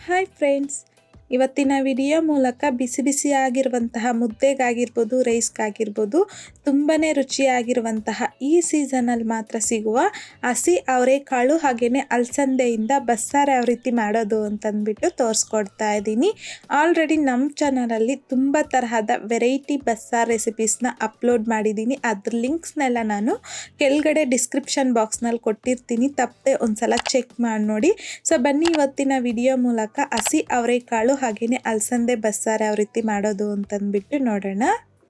Hi friends, ಇವತ್ತಿನ video ಮೂಲಕ ಬಿಸಿ ಬಿಸಿಯಾಗಿರುವಂತಹ ಮುದ್ದೆಗಾಗಿರ್ಬೋದು, ರೈಸ್ಗಾಗಿರ್ಬೋದು ತುಂಬಾ ರುಚಿಯಾಗಿರುವಂತಹ ಈ ಸೀಸನಲ್ಲಿ ಮಾತ್ರ ಸಿಗುವ ಹಸಿ ಅವರೆಕಾಳು ಹಾಗೆಯೇ ಅಲಸಂದೆಯಿಂದ ಬಸ್ಸಾರು ಯಾವ ರೀತಿ ಮಾಡೋದು ಅಂತಂದ್ಬಿಟ್ಟು ತೋರಿಸ್ಕೊಡ್ತಾ ಇದ್ದೀನಿ. ಆಲ್ರೆಡಿ ನಮ್ಮ ಚಾನಲಲ್ಲಿ ತುಂಬ ತರಹದ ವೆರೈಟಿ ಬಸ್ಸಾರು ರೆಸಿಪೀಸ್ನ ಅಪ್ಲೋಡ್ ಮಾಡಿದ್ದೀನಿ. ಅದ್ರ ಲಿಂಕ್ಸ್ನೆಲ್ಲ ನಾನು ಕೆಳಗಡೆ ಡಿಸ್ಕ್ರಿಪ್ಷನ್ ಬಾಕ್ಸ್ನಲ್ಲಿ ಕೊಟ್ಟಿರ್ತೀನಿ, ತಪ್ಪದೆ ಒಂದ್ಸಲ ಚೆಕ್ ಮಾಡಿ ನೋಡಿ. ಸೊ ಬನ್ನಿ ಇವತ್ತಿನ ವಿಡಿಯೋ ಮೂಲಕ ಹಸಿ ಅವರೆಕಾಳು ಹಾಗೆಯೇ ಅಲಸಂದೆ ಬಸ್ಸಾರು ಯಾವ ರೀತಿ ಮಾಡೋದು ಅಂತಂದ್ಬಿಟ್ಟು ನೋಡೋಣ.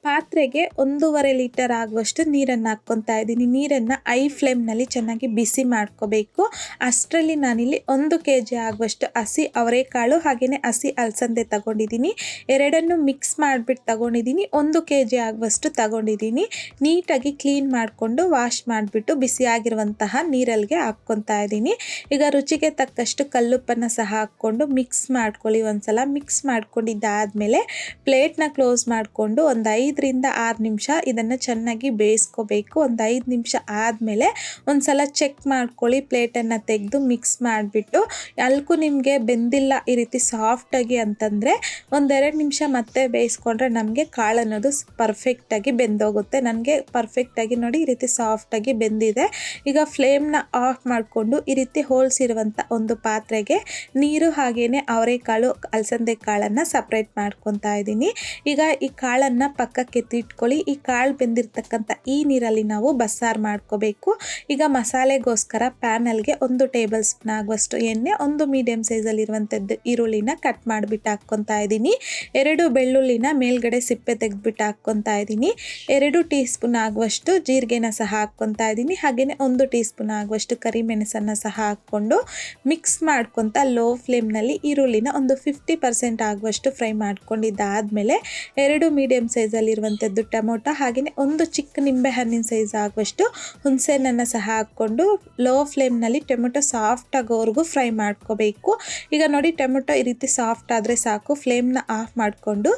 ಪಾತ್ರೆಗೆ 1.5 ಲೀಟರ್ ಆಗುವಷ್ಟು ನೀರನ್ನು ಹಾಕ್ಕೊತಾ ಇದ್ದೀನಿ. ನೀರನ್ನು ಐ ಫ್ಲೇಮ್ನಲ್ಲಿ ಚೆನ್ನಾಗಿ ಬಿಸಿ ಮಾಡ್ಕೋಬೇಕು. ಅಷ್ಟರಲ್ಲಿ ನಾನಿಲ್ಲಿ 1 kg ಆಗುವಷ್ಟು ಹಸಿ ಅವರೆಕಾಳು ಹಾಗೆಯೇ ಹಸಿ ಅಲಸಂದೆ ತಗೊಂಡಿದ್ದೀನಿ. ಎರಡನ್ನು ಮಿಕ್ಸ್ ಮಾಡಿಬಿಟ್ಟು ತಗೊಂಡಿದ್ದೀನಿ. 1 kg ಆಗುವಷ್ಟು ತಗೊಂಡಿದ್ದೀನಿ. ನೀಟಾಗಿ ಕ್ಲೀನ್ ಮಾಡಿಕೊಂಡು ವಾಶ್ ಮಾಡಿಬಿಟ್ಟು ಬಿಸಿಯಾಗಿರುವಂತಹ ನೀರಲ್ಲಿಗೆ ಹಾಕ್ಕೊತಾ ಇದ್ದೀನಿ. ಈಗ ರುಚಿಗೆ ತಕ್ಕಷ್ಟು ಕಲ್ಲುಪ್ಪನ್ನು ಸಹ ಹಾಕ್ಕೊಂಡು ಮಿಕ್ಸ್ ಮಾಡ್ಕೊಳ್ಳಿ. ಒಂದ್ಸಲ ಮಿಕ್ಸ್ ಮಾಡ್ಕೊಂಡಿದ್ದಾದಮೇಲೆ ಪ್ಲೇಟ್ನ ಕ್ಲೋಸ್ ಮಾಡಿಕೊಂಡು ಒಂದು 5ರಿಂದ 6 ನಿಮಿಷ ಇದನ್ನು ಚೆನ್ನಾಗಿ ಬೇಯಿಸ್ಕೋಬೇಕು. ಒಂದು 5 ನಿಮಿಷ ಆದಮೇಲೆ ಒಂದ್ಸಲ ಚೆಕ್ ಮಾಡ್ಕೊಳ್ಳಿ. ಪ್ಲೇಟನ್ನು ತೆಗೆದು ಮಿಕ್ಸ್ ಮಾಡಿಬಿಟ್ಟು ಅಲ್ಕು ನಿಮಗೆ ಬೆಂದಿಲ್ಲ ಈ ರೀತಿ ಸಾಫ್ಟಾಗಿ ಅಂತಂದರೆ 1-2 ನಿಮಿಷ ಮತ್ತೆ ಬೇಯಿಸ್ಕೊಂಡ್ರೆ ನಮಗೆ ಕಾಳು ಅನ್ನೋದು ಪರ್ಫೆಕ್ಟಾಗಿ ಬೆಂದೋಗುತ್ತೆ. ನನಗೆ ಪರ್ಫೆಕ್ಟಾಗಿ ನೋಡಿ ಈ ರೀತಿ ಸಾಫ್ಟಾಗಿ ಬೆಂದಿದೆ. ಈಗ ಫ್ಲೇಮ್ನ ಆಫ್ ಮಾಡಿಕೊಂಡು ಈ ರೀತಿ ಹೋಲ್ಸ್ ಇರುವಂಥ ಒಂದು ಪಾತ್ರೆಗೆ ನೀರು ಹಾಗೆಯೇ ಅವರೆಕಾಳು ಅಲಸಂದೆ ಕಾಳನ್ನು ಸಪ್ರೇಟ್ ಮಾಡ್ಕೊತಾ ಇದ್ದೀನಿ. ಈಗ ಈ ಕಾಳನ್ನು ಪಕ್ಕಕ್ಕೆ ಎತ್ತಿಟ್ಕೊಳ್ಳಿ. ಈ ಕಾಳು ಬೆಂದಿರ್ತಕ್ಕಂಥ ಈ ನೀರಲ್ಲಿ ನಾವು ಬಸ್ಸಾರು ಮಾಡ್ಕೋಬೇಕು. ಈಗ ಮಸಾಲೆಗೋಸ್ಕರ ಪ್ಯಾನಲ್ಗೆ 1 ಟೇಬಲ್ ಸ್ಪೂನ್ ಆಗುವಷ್ಟು ಎಣ್ಣೆ, 1 ಮೀಡಿಯಮ್ ಸೈಜಲ್ಲಿರುವಂಥದ್ದು ಈರುಳ್ಳಿನ ಕಟ್ ಮಾಡಿಬಿಟ್ಟು ಹಾಕ್ಕೊತಾ ಇದ್ದೀನಿ. 2 ಬೆಳ್ಳುಳ್ಳಿನ ಮೇಲ್ಗಡೆ ಸಿಪ್ಪೆ ತೆಗೆದುಬಿಟ್ಟು ಹಾಕ್ಕೊತಾ ಇದ್ದೀನಿ. 2 ಟೀ ಸ್ಪೂನ್ ಆಗುವಷ್ಟು ಜೀರಿಗೆನ ಸಹ ಹಾಕ್ಕೊತಾ ಇದ್ದೀನಿ. ಹಾಗೆಯೇ 1 ಟೀ ಸ್ಪೂನ್ ಆಗುವಷ್ಟು ಕರಿಮೆಣಸನ್ನು ಸಹ ಹಾಕ್ಕೊಂಡು ಮಿಕ್ಸ್ ಮಾಡ್ಕೊತಾ ಲೋ ಫ್ಲೇಮ್ನಲ್ಲಿ ಈರುಳ್ಳಿನ ಒಂದು 50% ಆಗುವಷ್ಟು ಫ್ರೈ ಮಾಡ್ಕೊಂಡಿದ್ದಾದಮೇಲೆ 2 ಮೀಡಿಯಮ್ ಸೈಜಲ್ಲಿರುವಂಥದ್ದು ಟೊಮೊಟೊ ಹಾಗೆಯೇ 1 ಚಿಕ್ಕ ನಿಂಬೆ ಹಣ್ಣಿನ ಸೈಜ್ ಆಗುವಷ್ಟು ಹುಣಸೆಹಣ್ಣನ್ನು ಸಹ ಹಾಕ್ಕೊಂಡು ಲೋ ಫ್ಲೇಮ್ನಲ್ಲಿ ಟೊಮೊಟೊ ಸಾಫ್ಟ್ ಆಗೋವರೆಗೂ ಫ್ರೈ ಮಾಡ್ಕೋಬೇಕು. ಈಗ ನೋಡಿ ಟೊಮೊಟೊ ಈ ರೀತಿ ಸಾಫ್ಟ್ ಆದರೆ ಸಾಕು. ಫ್ಲೇಮ್ನ ಆಫ್ ಮಾಡಿಕೊಂಡು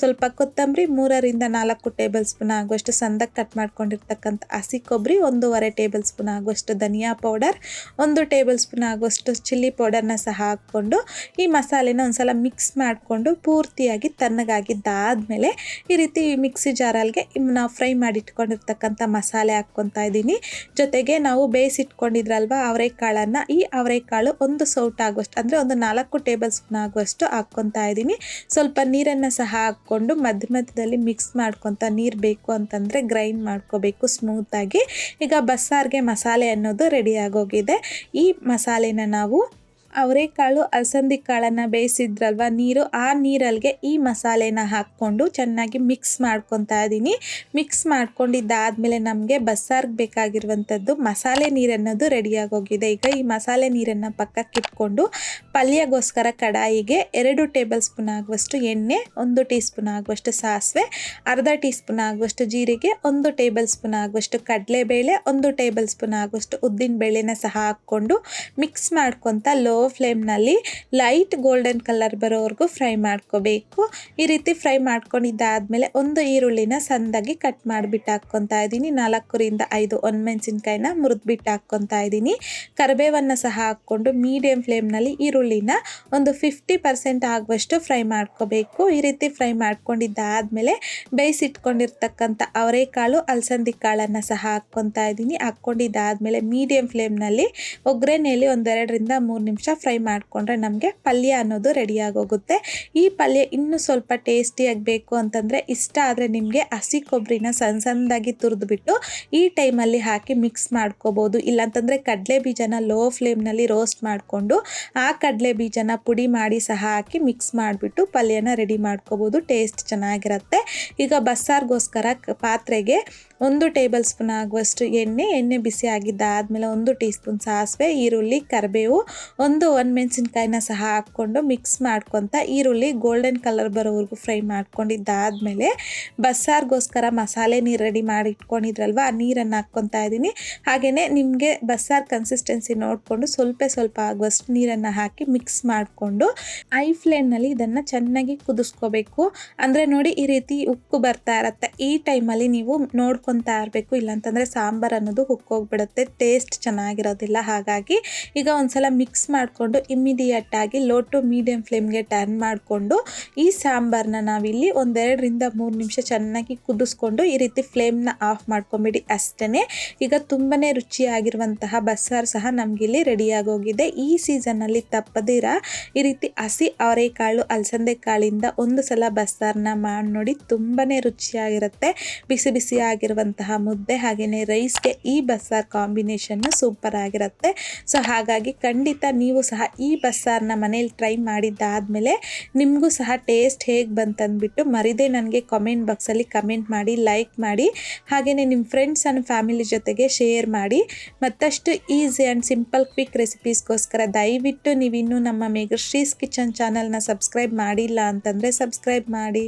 ಸ್ವಲ್ಪ ಕೊತ್ತಂಬರಿ, 3ರಿಂದ 4 ಟೇಬಲ್ ಸ್ಪೂನ್ ಆಗುವಷ್ಟು ಸಣ್ಣದಾಗಿ ಕಟ್ ಮಾಡ್ಕೊಂಡಿರ್ತಕ್ಕಂಥ ಹಸಿ ಕೊಬ್ಬರಿ, 1.5 ಟೇಬಲ್ ಸ್ಪೂನ್ ಆಗುವಷ್ಟು ಧನಿಯಾ ಪೌಡರ್, 1 ಟೇಬಲ್ ಸ್ಪೂನ್ ಆಗುವಷ್ಟು ಚಿಲ್ಲಿ ಪೌಡರ್ನ ಸಹ ಹಾಕ್ಕೊಂಡು ಈ ಮಸಾಲೆನ ಒಂದ್ಸಲ ಮಿಕ್ಸ್ ಮಾಡಿಕೊಂಡು ಪೂರ್ತಿಯಾಗಿ ತಣ್ಣಗಾಗಿದ್ದಾದಮೇಲೆ ಈ ರೀತಿ ಮಿಕ್ಸಿ ಜಾರಲ್ಗೆ ನಾವು ಫ್ರೈ ಮಾಡಿ ಇಟ್ಕೊಂಡಿರ್ತಕ್ಕಂಥ ಮಸಾಲೆ ಹಾಕ್ಕೊತಾ ಇದ್ದೀನಿ. ಜೊತೆಗೆ ನಾವು ಬೇಯಿಸಿಟ್ಕೊಂಡಿದ್ರಲ್ವ ಅವರೆಕಾಳನ್ನು, ಈ ಅವರೆಕಾಳು ಒಂದು ಸೌಟ್ ಆಗುವಷ್ಟು ಅಂದರೆ ಒಂದು 4 ಟೇಬಲ್ ಸ್ಪೂನ್ ಆಗುವಷ್ಟು ಹಾಕ್ಕೊತಾ ಇದ್ದೀನಿ. ಸ್ವಲ್ಪ ನೀರನ್ನು ಸಹ ಹಾಕ್ಕೊಂಡು ಮಧ್ಯದಲ್ಲಿ ಮಿಕ್ಸ್ ಮಾಡ್ಕೊತಾ, ನೀರು ಬೇಕು ಅಂತಂದರೆ ಗ್ರೈಂಡ್ ಮಾಡ್ಕೋಬೇಕು ಸ್ಮೂತಾಗಿ. ಈಗ ಬಸ್ಸಾರಿಗೆ ಮಸಾಲೆ ಅನ್ನೋದು ರೆಡಿ ಆಗೋಗಿದೆ. ಈ ಮಸಾಲೆನ ನಾವು ಅವರೆಕಾಳು ಅಲಸಂದಿ ಕಾಳನ್ನು ಬೇಯಿಸಿದ್ರಲ್ವ ನೀರು, ಆ ನೀರಲ್ಲಿಗೆ ಈ ಮಸಾಲೆನ ಹಾಕ್ಕೊಂಡು ಚೆನ್ನಾಗಿ ಮಿಕ್ಸ್ ಮಾಡ್ಕೊತಾ ಇದ್ದೀನಿ. ಮಿಕ್ಸ್ ಮಾಡ್ಕೊಂಡಿದ್ದಾದಮೇಲೆ ನಮಗೆ ಬಸ್ಸಾರ್ಗೆ ಬೇಕಾಗಿರುವಂಥದ್ದು ಮಸಾಲೆ ನೀರನ್ನೋದು ರೆಡಿಯಾಗೋಗಿದೆ. ಈಗ ಈ ಮಸಾಲೆ ನೀರನ್ನು ಪಕ್ಕಕ್ಕೆ ಇಟ್ಕೊಂಡು ಪಲ್ಯಗೋಸ್ಕರ ಕಡಾಯಿಗೆ 2 ಟೇಬಲ್ ಸ್ಪೂನ್ ಆಗುವಷ್ಟು ಎಣ್ಣೆ, 1 ಟೀ ಸ್ಪೂನ್ ಆಗುವಷ್ಟು ಸಾಸಿವೆ, ಅರ್ಧ ಟೀ ಸ್ಪೂನ್ ಆಗುವಷ್ಟು ಜೀರಿಗೆ, 1 ಟೇಬಲ್ ಸ್ಪೂನ್ ಆಗುವಷ್ಟು ಕಡಲೆಬೇಳೆ, 1 ಟೇಬಲ್ ಸ್ಪೂನ್ ಆಗುವಷ್ಟು ಉದ್ದಿನ ಬೇಳೆನ ಸಹ ಹಾಕ್ಕೊಂಡು ಮಿಕ್ಸ್ ಮಾಡ್ಕೊತಾ ಲೋ ಫ್ಲೇಮ್ನಲ್ಲಿ ಲೈಟ್ ಗೋಲ್ಡನ್ ಕಲರ್ ಬರೋವರೆಗೂ ಫ್ರೈ ಮಾಡ್ಕೋಬೇಕು. ಈ ರೀತಿ ಫ್ರೈ ಮಾಡ್ಕೊಂಡಿದ್ದಾದಮೇಲೆ 1 ಈರುಳ್ಳಿನ ಸಣ್ಣದಾಗಿ ಕಟ್ ಮಾಡಿಬಿಟ್ಟು ಹಾಕ್ಕೊತಾ ಇದ್ದೀನಿ. 4ರಿಂದ 5 ಒಣಮೆಣಸಿನ್ಕಾಯಿನ ಮುರಿದ್ಬಿಟ್ಟು ಹಾಕ್ಕೊತಾ ಇದ್ದೀನಿ. ಕರಿಬೇವನ್ನು ಸಹ ಹಾಕ್ಕೊಂಡು ಮೀಡಿಯಂ ಫ್ಲೇಮ್ನಲ್ಲಿ ಈರುಳ್ಳಿನ ಒಂದು 50% ಆಗುವಷ್ಟು ಫ್ರೈ ಮಾಡ್ಕೋಬೇಕು. ಈ ರೀತಿ ಫ್ರೈ ಮಾಡ್ಕೊಂಡಿದ್ದಾದಮೇಲೆ ಬೇಯಿಸಿಟ್ಕೊಂಡಿರ್ತಕ್ಕಂಥ ಅವರೆಕಾಳು ಅಲಸಂದಿ ಕಾಳನ್ನು ಸಹ ಹಾಕ್ಕೊತಾ ಇದ್ದೀನಿ. ಹಾಕ್ಕೊಂಡಿದ್ದಾದಮೇಲೆ ಮೀಡಿಯಂ ಫ್ಲೇಮ್ನಲ್ಲಿ ಒಗ್ಗರಣೆಯಲ್ಲಿ 1-2ರಿಂದ 3 ನಿಮಿಷ ಫ್ರೈ ಮಾಡಿಕೊಂಡ್ರೆ ನಮಗೆ ಪಲ್ಯ ಅನ್ನೋದು ರೆಡಿಯಾಗೋಗುತ್ತೆ. ಈ ಪಲ್ಯ ಇನ್ನೂ ಸ್ವಲ್ಪ ಟೇಸ್ಟಿಯಾಗಿ ಬೇಕು ಅಂತಂದರೆ ಇಷ್ಟ ಆದರೆ ನಿಮಗೆ ಹಸಿ ಕೊಬ್ಬರಿನ ಸಣ್ಣದಾಗಿ ತುರಿದ್ಬಿಟ್ಟು ಈ ಟೈಮಲ್ಲಿ ಹಾಕಿ ಮಿಕ್ಸ್ ಮಾಡ್ಕೋಬೋದು. ಇಲ್ಲಾಂತಂದರೆ ಕಡಲೆ ಬೀಜನ ಲೋ ಫ್ಲೇಮ್ನಲ್ಲಿ ರೋಸ್ಟ್ ಮಾಡಿಕೊಂಡು ಆ ಕಡಲೆ ಬೀಜನ ಪುಡಿ ಮಾಡಿ ಸಹ ಹಾಕಿ ಮಿಕ್ಸ್ ಮಾಡಿಬಿಟ್ಟು ಪಲ್ಯನ ರೆಡಿ ಮಾಡ್ಕೋಬೋದು. ಟೇಸ್ಟ್ ಚೆನ್ನಾಗಿರುತ್ತೆ. ಈಗ ಬಸ್ಸಾರಿಗೋಸ್ಕರ ಪಾತ್ರೆಗೆ 1 ಟೇಬಲ್ ಸ್ಪೂನ್ ಆಗುವಷ್ಟು ಎಣ್ಣೆ ಬಿಸಿ ಆಗಿದ್ದಾದಮೇಲೆ 1 ಟೀ ಸ್ಪೂನ್ ಸಾಸಿವೆ, ಈರುಳ್ಳಿ, ಕರಿಬೇವು, 1 ಒಣಮೆಣಸಿನ್ಕಾಯಿನ ಸಹ ಹಾಕ್ಕೊಂಡು ಮಿಕ್ಸ್ ಮಾಡ್ಕೊತಾ ಈರುಳ್ಳಿ ಗೋಲ್ಡನ್ ಕಲರ್ ಬರೋವರೆಗೂ ಫ್ರೈ ಮಾಡ್ಕೊಂಡಿದ್ದಾದಮೇಲೆ ಬಸ್ಸಾರಿಗೋಸ್ಕರ ಮಸಾಲೆ ನೀರು ರೆಡಿ ಮಾಡಿ ಇಟ್ಕೊಂಡಿದ್ರಲ್ವ ಆ ನೀರನ್ನು ಹಾಕ್ಕೊತಾ ಇದ್ದೀನಿ. ಹಾಗೆಯೇ ನಿಮಗೆ ಬಸ್ಸಾರು ಕನ್ಸಿಸ್ಟೆನ್ಸಿ ನೋಡಿಕೊಂಡು ಸ್ವಲ್ಪ ಆಗುವಷ್ಟು ನೀರನ್ನು ಹಾಕಿ ಮಿಕ್ಸ್ ಮಾಡಿಕೊಂಡು ಐ ಫ್ಲೇಮ್ನಲ್ಲಿ ಇದನ್ನು ಚೆನ್ನಾಗಿ ಕುದಿಸ್ಕೋಬೇಕು. ಅಂದರೆ ನೋಡಿ ಈ ರೀತಿ ಉಕ್ಕು ಬರ್ತಾ ಇರುತ್ತೆ. ಈ ಟೈಮಲ್ಲಿ ನೀವು ನೋಡ್ಕೊತಾ ಇರಬೇಕು, ಇಲ್ಲಾಂತಂದರೆ ಸಾಂಬಾರು ಅನ್ನೋದು ಉಕ್ಕೋಗ್ಬಿಡುತ್ತೆ, ಟೇಸ್ಟ್ ಚೆನ್ನಾಗಿರೋದಿಲ್ಲ. ಹಾಗಾಗಿ ಈಗ ಒಂದ್ಸಲ ಮಿಕ್ಸ್ ಮಾಡಿ ಮಾಡಿಕೊಂಡು ಇಮ್ಮಿಡಿಯೇಟಾಗಿ ಲೋ ಟು ಮೀಡಿಯಮ್ ಫ್ಲೇಮ್ಗೆ ಟರ್ನ್ ಮಾಡಿಕೊಂಡು ಈ ಸಾಂಬಾರನ್ನ ನಾವಿಲ್ಲಿ 1-2 ನಿಮಿಷ ಚೆನ್ನಾಗಿ ಕುದಿಸ್ಕೊಂಡು ಈ ರೀತಿ ಫ್ಲೇಮ್ನ ಆಫ್ ಮಾಡ್ಕೊಂಬಿಡಿ ಅಷ್ಟೇ. ಈಗ ತುಂಬಾ ರುಚಿಯಾಗಿರುವಂತಹ ಬಸ್ಸಾರು ಸಹ ನಮಗಿಲ್ಲಿ ರೆಡಿಯಾಗೋಗಿದೆ. ಈ ಸೀಸನ್ನಲ್ಲಿ ತಪ್ಪದಿರ ಈ ರೀತಿ ಹಸಿ ಅವರೆಕಾಳು ಅಲಸಂದೆ ಕಾಳಿಂದ ಒಂದು ಸಲ ಬಸ್ಸಾರನ್ನ ಮಾಡಿ ನೋಡಿ, ತುಂಬಾ ರುಚಿಯಾಗಿರುತ್ತೆ. ಬಿಸಿ ಬಿಸಿ ಆಗಿರುವಂತಹ ಮುದ್ದೆ ಹಾಗೆಯೇ ರೈಸ್ಗೆ ಈ ಬಸ್ಸಾರು ಕಾಂಬಿನೇಷನ್ನು ಸೂಪರ್ ಆಗಿರುತ್ತೆ. ಸೊ ಹಾಗಾಗಿ ಖಂಡಿತ ನೀವು ಸಹ ಈ ಬಸ್ಸಾರನ್ನ ಮನೇಲಿ ಟ್ರೈ ಮಾಡಿದ್ದಾದಮೇಲೆ ನಿಮಗೂ ಸಹ ಟೇಸ್ಟ್ ಹೇಗೆ ಬಂತಂದ್ಬಿಟ್ಟು ಮರಿದೇ ನನಗೆ ಕಾಮೆಂಟ್ ಬಾಕ್ಸಲ್ಲಿ ಕಮೆಂಟ್ ಮಾಡಿ, ಲೈಕ್ ಮಾಡಿ, ಹಾಗೆಯೇ ನಿಮ್ಮ ಫ್ರೆಂಡ್ಸ್ ಆ್ಯಂಡ್ ಫ್ಯಾಮಿಲಿ ಜೊತೆಗೆ ಶೇರ್ ಮಾಡಿ. ಮತ್ತಷ್ಟು ಈಸಿ ಆ್ಯಂಡ್ ಸಿಂಪಲ್ ಕ್ವಿಕ್ ರೆಸಿಪೀಸ್ಗೋಸ್ಕರ ದಯವಿಟ್ಟು ನೀವಿನ್ನೂ ನಮ್ಮ ಮೇಘಶ್ರೀಸ್ ಕಿಚನ್ ಚಾನಲ್ನ ಸಬ್ಸ್ಕ್ರೈಬ್ ಮಾಡಿಲ್ಲ ಅಂತಂದರೆ ಸಬ್ಸ್ಕ್ರೈಬ್ ಮಾಡಿ.